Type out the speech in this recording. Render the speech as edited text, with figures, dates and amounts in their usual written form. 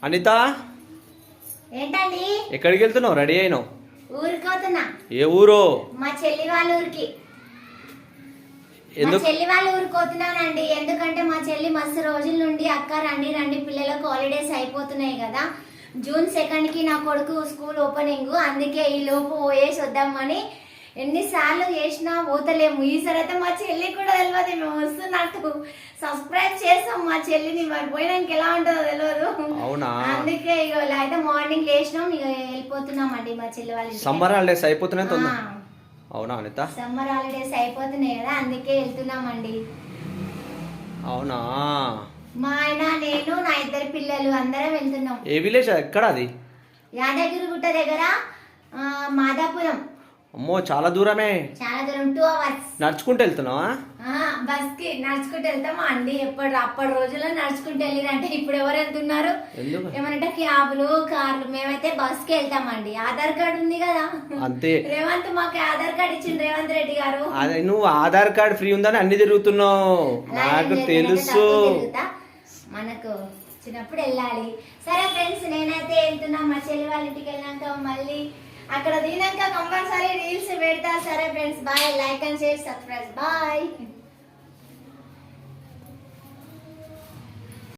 అనిత ఏంటండి ఎక్కడికి వెళ్తున్నావు? రెడీ అయినావు? ఊరికి పోతున్నా. ఏ ఊరో? మా చెల్లి వాళ్ళ ఊరికి. మా ఎందుకు? చెల్లి వాళ్ళ ఊరికి పోతున్నానండి. ఎందుకంటే మా చెల్లి మస్తు రోజుల నుండి అక్క రండి రండి పిల్లలకు హాలిడేస్ అయిపోతున్నాయి కదా, జూన్ 2 కి నా కొడుకు స్కూల్ ఓపెనింగ్, అందుకే ఈ లోపు పోయేసి వద్దామని ఎన్నిసార్లు చేసినా పోతలేము. ఈసారి అయితే మా చెల్లి కూడా తెలియదు మేము వస్తున్నట్టు. సబ్స్క్రైబ్ చేస్తాం మా చెల్లిని, మరి పోయినాక ఎలా ఉంటుందో తెలియదు. అవునా? అందుకే ఇక అయితే మార్నింగ్ లేచినాం, ఇక వెళ్ళిపోతున్నామండి మా చెల్లి వాళ్ళ. సమ్మర్ హాలిడేస్ అయిపోతున్నాయి తొందర. అవునా అనిత? సమ్మర్ హాలిడేస్ అయిపోతున్నాయి కదా, అందుకే వెళ్తున్నామండి. అవునా? మా ఆయన, నేను, నా 2 పిల్లలు అందరం వెళ్తున్నాం. ఏ విలేజ్? ఎక్కడ అది? యాదగిరిగుట్ట దగ్గర మాదాపురం. అమ్మో చాలా దూరమే. చాలా దూరం, 2 hours. నడుచుకుంటూ వెళ్తున్నావా? బస్ కి నడుచుకుంటూ వెళ్తామా అండి? అప్పటి రోజుల్లో నడుచుకుంటూ వెళ్ళిరంటే ఇప్పుడు ఎవరు వెళ్తున్నారు? ఏమంటే క్యాబ్లు, కార్లు. మేమైతే బస్ కి వెళ్తామండి. ఆధార్ కార్డు ఉంది కదా, అంతే. రేవంత్ మాకు ఆధార్ కార్డు ఇచ్చింది, రేవంత్ రెడ్డి గారు. అదే, నువ్వు ఆధార్ కార్డు ఫ్రీ ఉందని అన్ని తిరుగుతున్నావు, నాకు తెలుసు. మనకు చిన్నప్పుడు వెళ్ళాలి. సరే ఫ్రెండ్స్, నేనైతే వెళ్తున్నా. మా చెల్లి వాళ్ళ ఇంటికి వెళ్ళాక మళ్ళీ అక్కడ దిగినాక కంపల్సరీ రీల్స్ పెడతా. సరే friends, bye. Like and share, subscribe. Bye.